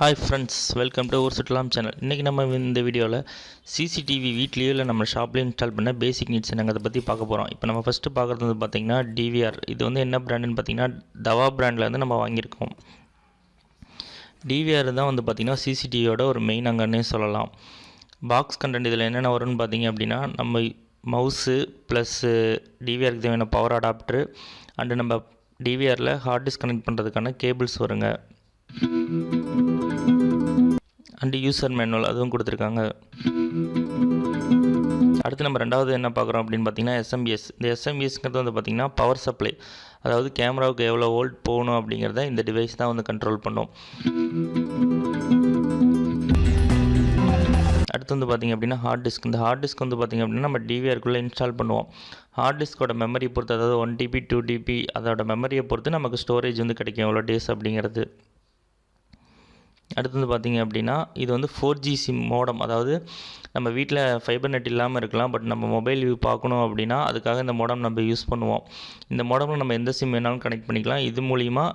Hi friends, welcome to our சுற்றலாம் channel. இன்றைக்கி நம்ம இந்த வீடியோவில் சிசிடிவி வீட்லேயோ இல்லை நம்ம ஷாப்லேயும் இன்ஸ்டால் பண்ண பேசிக் நீட்ஸ் நாங்கள் அதை பற்றி பார்க்க போகிறோம். இப்போ நம்ம ஃபஸ்ட்டு பார்க்குறது வந்து பார்த்திங்கன்னா டிவிஆர். இது வந்து என்ன பிராண்டுன்னு பார்த்திங்கன்னா தவா பிராண்டில் வந்து நம்ம வாங்கியிருக்கோம். டிவிஆர் தான் வந்து பார்த்திங்கன்னா சிசிடிவியோட ஒரு மெயின் அங்கன்னே சொல்லலாம். பாக்ஸ் கண்டென்ட் இதில் என்னென்ன வரும்னு பார்த்திங்க அப்படின்னா நம்ம மவுஸு ப்ளஸ்ஸு டிவிஆருக்கு தேவையான பவர் அடாப்டரு அண்டு நம்ம டிவிஆரில் ஹார்ட் டிஸ்க் கனெக்ட் பண்ணுறதுக்கான கேபிள்ஸ் வருங்க. அண்டு யூசர் மேனுவல் அதுவும் கொடுத்துருக்காங்க. அடுத்து நம்ம ரெண்டாவது என்ன பார்க்குறோம் அப்படின்னு பார்த்தீங்கன்னா எஸ்எம்பிஎஸ். இந்த எஸ்எம்பிஎஸ்ங்கிறது வந்து பார்த்திங்கன்னா பவர் சப்ளை, அதாவது கேமராவுக்கு எவ்வளோ வோல்ட் போகணும் அப்படிங்கிறத இந்த டிவைஸ் தான் வந்து கண்ட்ரோல் பண்ணும். அடுத்து வந்து பார்த்திங்க அப்படின்னா ஹார்ட் டிஸ்க். இந்த ஹார்ட் டிஸ்க் வந்து பார்த்திங்க அப்படின்னா நம்ம டிவிஆருக்குள்ளே இன்ஸ்டால் பண்ணுவோம். ஹார்ட் டிஸ்கோட மெமரி பொறுத்து, அதாவது 1 TB 2 TB அதோட மெமரியை பொறுத்து நமக்கு ஸ்டோரேஜ் வந்து கிடைக்கும் எவ்வளோ டேஸ் அப்படிங்கிறது. அடுத்து வந்து பார்த்திங்க அப்படின்னா இது வந்து 4G சிம் மோடம், அதாவது நம்ம வீட்டில் ஃபைபர் நெட் இல்லாமல் இருக்கலாம், பட் நம்ம மொபைல் வியூ பார்க்கணும் அப்படின்னா அதுக்காக இந்த மோடம் நம்ம யூஸ் பண்ணுவோம். இந்த மோடமில் நம்ம எந்த சிம் வேணாலும் கனெக்ட் பண்ணிக்கலாம். இது மூலிமா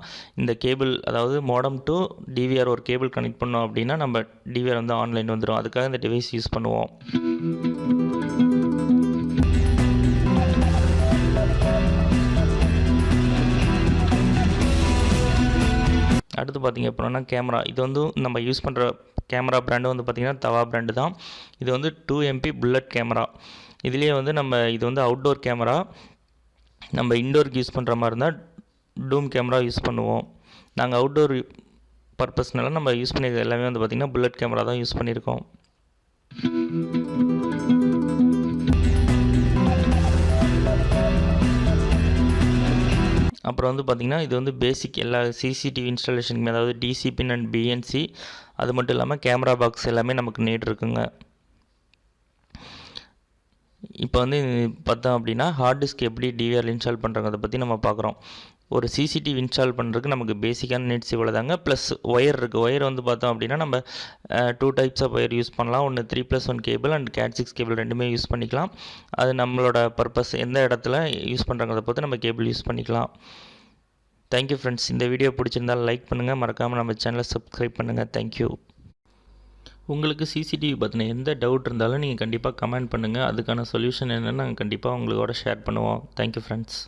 இந்த கேபிள், அதாவது மோடம் டு டிவிஆர் ஒரு கேபிள் கனெக்ட் பண்ணோம் அப்படின்னா நம்ம டிவிஆர் வந்து ஆன்லைன் வந்துடும். அதுக்காக இந்த டிவைஸ் யூஸ் பண்ணுவோம். அடுத்து பார்த்திங்க அப்படின்னா கேமரா. இது வந்து நம்ம யூஸ் பண்ணுற கேமரா பிராண்டு வந்து பார்த்திங்கன்னா தவா பிராண்டு தான். இது வந்து 2 MP புல்லட் கேமரா. இதுலேயே வந்து நம்ம இது வந்து அவுட்டோர் கேமரா, நம்ம இன்டோருக்கு யூஸ் பண்ணுற மாதிரி இருந்தால் டூம் கேமரா யூஸ் பண்ணுவோம். நாங்கள் அவுட்டோர் பர்பஸ்னால நம்ம யூஸ் பண்ணியிருக்க எல்லாமே வந்து பார்த்திங்கன்னா புல்லட் கேமரா தான் யூஸ் பண்ணியிருக்கோம். அப்புறம் வந்து பார்த்திங்கன்னா இது வந்து பேசிக் எல்லா சிசிடிவி இன்ஸ்டாலேஷனுக்குமே, அதாவது டிசி பின் அண்ட் பிஎன்சி, அது மட்டும் இல்லாமல் கேமரா பாக்ஸ் எல்லாமே நமக்கு நீட் இருக்குங்க. இப்போ வந்து பார்த்தோம் அப்படின்னா ஹார்ட் டிஸ்க் எப்படி டிவிஆர் இன்ஸ்டால் பண்ணுறாங்க அதை பற்றி நம்ம பார்க்குறோம். ஒரு சிசிடிவி இன்ஸ்டால் பண்ணுறதுக்கு நமக்கு பேசிக்கான நீட்ஸ் இவ்வளோ தாங்க. ப்ளஸ் ஒயர் இருக்குது. ஒயர் வந்து பார்த்தோம் அப்படின்னா நம்ம 2 டைப்ஸ் ஆஃப் ஒயர் யூஸ் பண்ணலாம். ஒன்று 3+1 கேபிள் அண்ட் CAT6 கேபிள் ரெண்டுமே யூஸ் பண்ணிக்கலாம். அது நம்மளோட பர்பஸ் எந்த இடத்துல யூஸ் பண்ணுறாங்கிறத பொறுத்து நம்ம கேபிள் யூஸ் பண்ணிக்கலாம். Thank you friends. இந்த வீடியோ பிடிச்சிருந்தால் லைக் பண்ணுங்கள், மறக்காமல் நம்ம சேனலை சப்ஸ்கிரைப் பண்ணுங்கள். தேங்க்யூ. உங்களுக்கு சிசிடிவி பற்றின எந்த டவுட் இருந்தாலும் நீங்கள் கண்டிப்பாக கமெண்ட் பண்ணுங்கள். அதுக்கான சொல்யூஷன் என்னென்னு நாங்கள் கண்டிப்பாக உங்களோட ஷேர் பண்ணுவோம். Thank you friends.